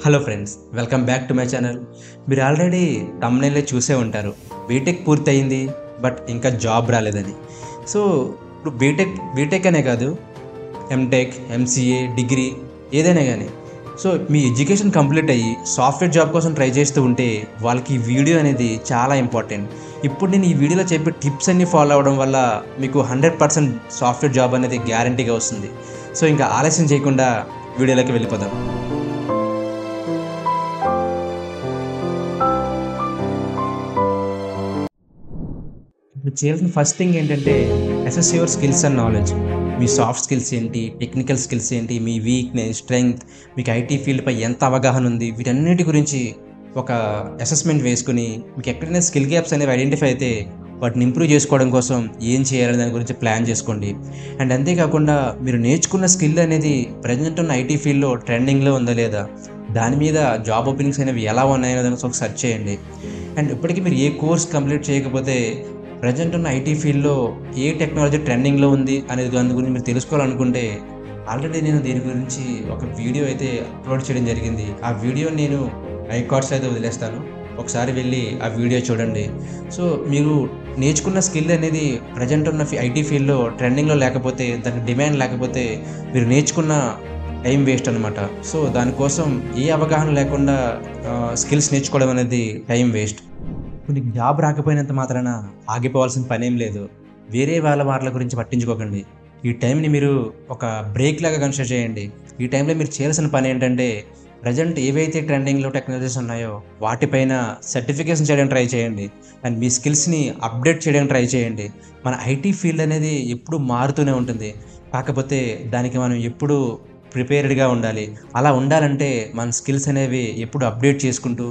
Hello friends, welcome back to my channel. మీరు already తమ్నైల్లో చూసే ఉంటారు, బీటెక్ పూర్తయింది బట్ ఇంకా జాబ్ రాలేదని. సో ఇప్పుడు బీటెక్ అనే కాదు, ఎంటెక్, ఎంసీఏ, డిగ్రీ ఏదైనా కానీ, సో మీ ఎడ్యుకేషన్ కంప్లీట్ అయ్యి సాఫ్ట్వేర్ జాబ్ కోసం ట్రై చేస్తూ ఉంటే వాళ్ళకి ఈ వీడియో అనేది చాలా ఇంపార్టెంట్. ఇప్పుడు నేను ఈ వీడియోలో చెప్పే టిప్స్ అన్ని ఫాలో అవ్వడం వల్ల మీకు 100% సాఫ్ట్వేర్ జాబ్ అనేది గ్యారంటీగా వస్తుంది. సో ఇంకా ఆలస్యం చేయకుండా వీడియోలోకి వెళ్ళిపోదాం. ఇప్పుడు చేయాల్సిన ఫస్ట్ థింగ్ ఏంటంటే assess your skills and knowledge. Me soft skills ఏంటి, టెక్నికల్ స్కిల్స్ ఏంటి, మీ వీక్నెస్, స్ట్రెంగ్త్, మీకు ఐటీ ఫీల్డ్పై ఎంత అవగాహన ఉంది, వీటన్నిటి గురించి ఒక అసెస్మెంట్ వేసుకుని మీకు ఎక్కడైనా స్కిల్ గ్యాప్స్ అనేవి ఐడెంటిఫై అయితే వాటిని ఇంప్రూవ్ చేసుకోవడం కోసం ఏం చేయాలని దాని గురించి ప్లాన్ చేసుకోండి. అండ్ అంతేకాకుండా మీరు నేర్చుకున్న స్కిల్ అనేది ప్రజెంట్ ఉన్న ఐటీ ఫీల్డ్లో ట్రెండింగ్లో ఉందా లేదా, దాని మీద జాబ్ ఓపెనింగ్స్ అనేవి ఎలా ఉన్నాయో దాని ఒక సెర్చ్ చేయండి. అండ్ ఇప్పటికీ మీరు ఏ కోర్స్ కంప్లీట్ చేయకపోతే ప్రజెంట్ ఉన్న ఐటీ ఫీల్డ్లో ఏ టెక్నాలజీ ట్రెండింగ్లో ఉంది అనేది దాని గురించి మీరు తెలుసుకోవాలనుకుంటే ఆల్రెడీ నేను దీని గురించి ఒక వీడియో అయితే అప్లోడ్ చేయడం జరిగింది. ఆ వీడియో నేను ఐకార్డ్స్ అయితే వదిలేస్తాను, ఒకసారి వెళ్ళి ఆ వీడియో చూడండి. సో మీరు నేర్చుకున్న స్కిల్ అనేది ప్రజెంట్ ఉన్న ఐటీ ఫీల్డ్లో ట్రెండింగ్లో లేకపోతే, దానికి డిమాండ్ లేకపోతే మీరు నేర్చుకున్న టైం వేస్ట్ అనమాట. సో దానికోసం ఏ అవగాహన లేకుండా స్కిల్స్ నేర్చుకోవడం అనేది టైం వేస్ట్. నీకు జాబ్ రాకపోయినంత మాత్రాన ఆగిపోవాల్సిన పనేం లేదు. వేరే వాళ్ళ గురించి పట్టించుకోకండి. ఈ టైంని మీరు ఒక బ్రేక్ లాగా కన్సిడర్ చేయండి. ఈ టైంలో మీరు చేయాల్సిన పని ఏంటంటే ప్రజెంట్ ఏవైతే ట్రెండింగ్లో టెక్నాలజీస్ ఉన్నాయో వాటిపైన సర్టిఫికేషన్ చేయడానికి ట్రై చేయండి. అండ్ మీ స్కిల్స్ని అప్డేట్ చేయడానికి ట్రై చేయండి. మన ఐటీ ఫీల్డ్ అనేది ఎప్పుడు మారుతూనే ఉంటుంది, కాకపోతే దానికి మనం ఎప్పుడు ప్రిపేర్డ్గా ఉండాలి. అలా ఉండాలంటే మన స్కిల్స్ అనేవి ఎప్పుడు అప్డేట్ చేసుకుంటూ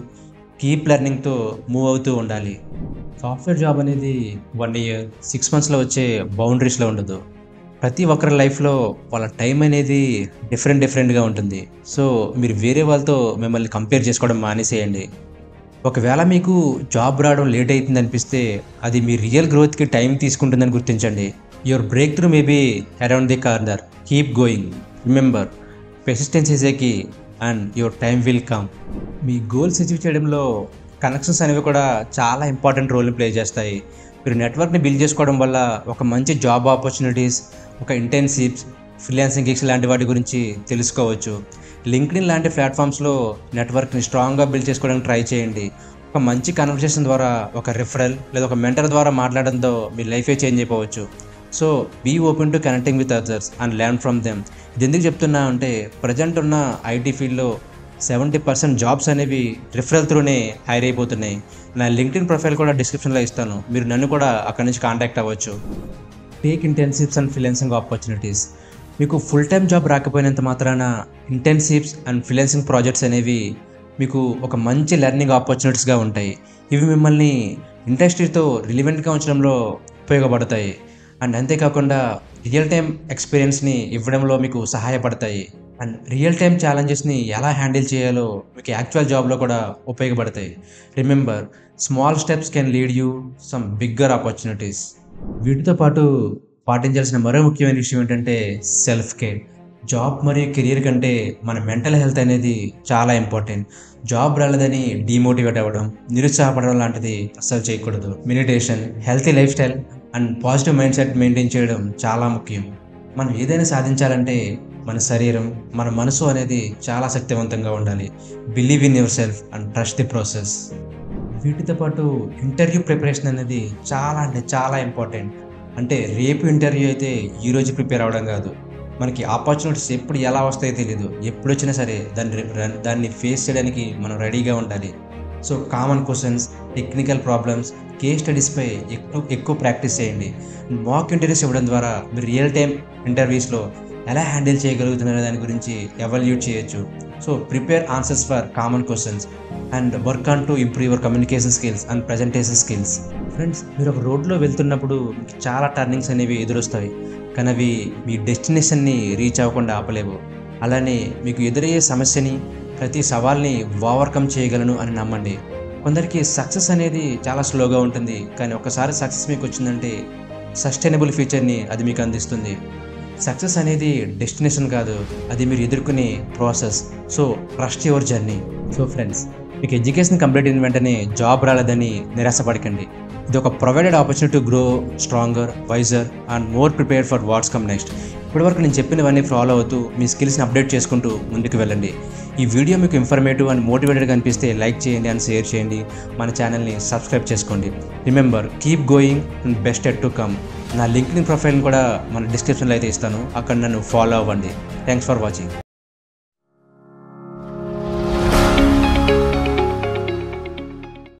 కీప్ లెర్నింగ్తో మూవ్ అవుతూ ఉండాలి. సాఫ్ట్వేర్ జాబ్ అనేది 1 year 6 monthsలో వచ్చే బౌండరీస్లో ఉండదు. ప్రతి ఒక్కరి లైఫ్లో వాళ్ళ టైం అనేది డిఫరెంట్గా ఉంటుంది. సో మీరు వేరే వాళ్ళతో మిమ్మల్ని కంపేర్ చేసుకోవడం మానేసేయండి. ఒకవేళ మీకు జాబ్ రావడం లేట్ అవుతుంది అనిపిస్తే అది మీ రియల్ గ్రోత్కి టైం తీసుకుంటుందని గుర్తించండి. Your break through may be around the corner. Keep going. Remember, persistence is a key and your time will come. మీ గోల్స్ అచీవ్ చేయడంలో కనెక్షన్స్ అనేవి కూడా చాలా ఇంపార్టెంట్ రోల్ని ప్లే చేస్తాయి. మీరు నెట్వర్క్ని బిల్డ్ చేసుకోవడం వల్ల ఒక మంచి జాబ్ ఆపర్చునిటీస్, ఒక ఇంటర్న్షిప్స్, ఫ్రీలాన్సింగ్ గిగ్స్ లాంటి వాటి గురించి తెలుసుకోవచ్చు. లింక్డ్ఇన్ లాంటి ప్లాట్ఫామ్స్లో నెట్వర్క్ని స్ట్రాంగ్గా బిల్డ్ చేసుకోవడానికి ట్రై చేయండి. ఒక మంచి కన్వర్సేషన్ ద్వారా, ఒక రిఫరల్ లేదా ఒక మెంటర్ ద్వారా మాట్లాడడంతో మీ లైఫే చేంజ్ అయిపోవచ్చు. So be open to connecting with others and learn from them. ఇది ఎందుకు చెప్తున్నా అంటే ప్రజెంట్ ఉన్న ఐటీ ఫీల్డ్లో 70% జాబ్స్ అనేవి రిఫరల్ త్రూనే హైర్ అయిపోతున్నాయి. నా లింక్డ్ఇన్ ప్రొఫైల్ కూడా డిస్క్రిప్షన్లో ఇస్తాను, మీరు నన్ను కూడా అక్కడి నుంచి కాంటాక్ట్ అవ్వచ్చు. Take internships and freelancing opportunities. మీకు ఫుల్ టైం జాబ్ రాకపోయినంత మాత్రాన ఇంటర్న్షిప్స్ అండ్ ఫ్రీలాన్సింగ్ ప్రాజెక్ట్స్ అనేవి మీకు ఒక మంచి లెర్నింగ్ ఆపర్చునిటీస్గా ఉంటాయి. ఇవి మిమ్మల్ని ఇండస్ట్రీతో రిలివెంట్గా ఉంచడంలో ఉపయోగపడతాయి. అండ్ అంతేకాకుండా రియల్ టైం ఎక్స్పీరియన్స్ని ఇవ్వడంలో మీకు సహాయపడతాయి. అండ్ రియల్ టైం ఛాలెంజెస్ని ఎలా హ్యాండిల్ చేయాలో మీకు యాక్చువల్ జాబ్లో కూడా ఉపయోగపడతాయి. Remember, small steps can lead you some bigger opportunities. వీటితో పాటు పాటించాల్సిన మరో ముఖ్యమైన విషయం ఏంటంటే సెల్ఫ్ కేర్. జాబ్ మరియు కెరియర్ కంటే మన మెంటల్ హెల్త్ అనేది చాలా ఇంపార్టెంట్. జాబ్ రాలేదని డిమోటివేట్ అవ్వడం, నిరుత్సాహపడడం లాంటిది అస్సలు చేయకూడదు. Meditation, healthy life style and positive mind set maintain చేయడం చాలా ముఖ్యం. మనం ఏదైనా సాధించాలంటే మన శరీరం, మన మనసు అనేది చాలా శక్తివంతంగా ఉండాలి. Believe in your self and trust the process. వీటితో పాటు ఇంటర్వ్యూ ప్రిపరేషన్ అనేది చాలా ఇంపార్టెంట్. అంటే రేపు ఇంటర్వ్యూ అయితే ఈరోజు ప్రిపేర్ అవ్వడం కాదు. మనకి ఆపర్చునిటీస్ ఎప్పుడు ఎలా వస్తాయో తెలియదు. ఎప్పుడు వచ్చినా సరే దాన్ని ఫేస్ చేయడానికి మనం రెడీగా ఉండాలి. So common questions, technical problems, case స్టడీస్పై ఎక్కువ ప్రాక్టీస్ చేయండి. మాక్ ఇంటర్వ్యూస్ ఇవ్వడం ద్వారా మీరు రియల్ టైం ఇంటర్వ్యూస్లో ఎలా హ్యాండిల్ చేయగలుగుతున్నారో దాని గురించి ఎవాల్యూట్ చేయొచ్చు. So prepare answers for common questions and work on to improve your communication skills and presentation skills. Friends, మీరు ఒక రోడ్లో వెళ్తున్నప్పుడు మీకు చాలా టర్నింగ్స్ అనేవి ఎదురొస్తాయి, కానీ అవి మీ డెస్టినేషన్ని రీచ్ అవ్వకుండా ఆపలేవు. అలానే మీకు ఎదురయ్యే సమస్యని, ప్రతి సవాల్ని ఓవర్కమ్ చేయగలను అని నమ్మండి. కొందరికి సక్సెస్ అనేది చాలా స్లోగా ఉంటుంది, కానీ ఒకసారి సక్సెస్ మీకు వచ్చిందంటే సస్టైనబుల్ ఫ్యూచర్ని అది మీకు అందిస్తుంది. సక్సెస్ అనేది డెస్టినేషన్ కాదు, అది మీరు ఎదుర్కొనే process. So trust your journey. So friends, మీకు ఎడ్యుకేషన్ కంప్లీట్ అయిన వెంటనే జాబ్ రాలేదని నిరాశపడకండి. ఇది ఒక provided opportunity to grow stronger, wiser and more prepared for what's come next. ఇప్పటివరకు నేను చెప్పినవన్నీ ఫాలో అవుతూ మీ స్కిల్స్ని అప్డేట్ చేసుకుంటూ ముందుకు వెళ్ళండి. ఈ వీడియో మీకు ఇన్ఫర్మేటివ్ అండ్ మోటివేటెడ్గా అనిపిస్తే లైక్ చేయండి అండ్ షేర్ చేయండి. మన ఛానల్ని సబ్స్క్రైబ్ చేసుకోండి. Remember, keep going and best at to come. నా లింక్డ్ఇన్ ప్రొఫైల్ని కూడా మన డిస్క్రిప్షన్లో అయితే ఇస్తాను, అక్కడ నన్ను ఫాలో అవ్వండి. Thanks for watching.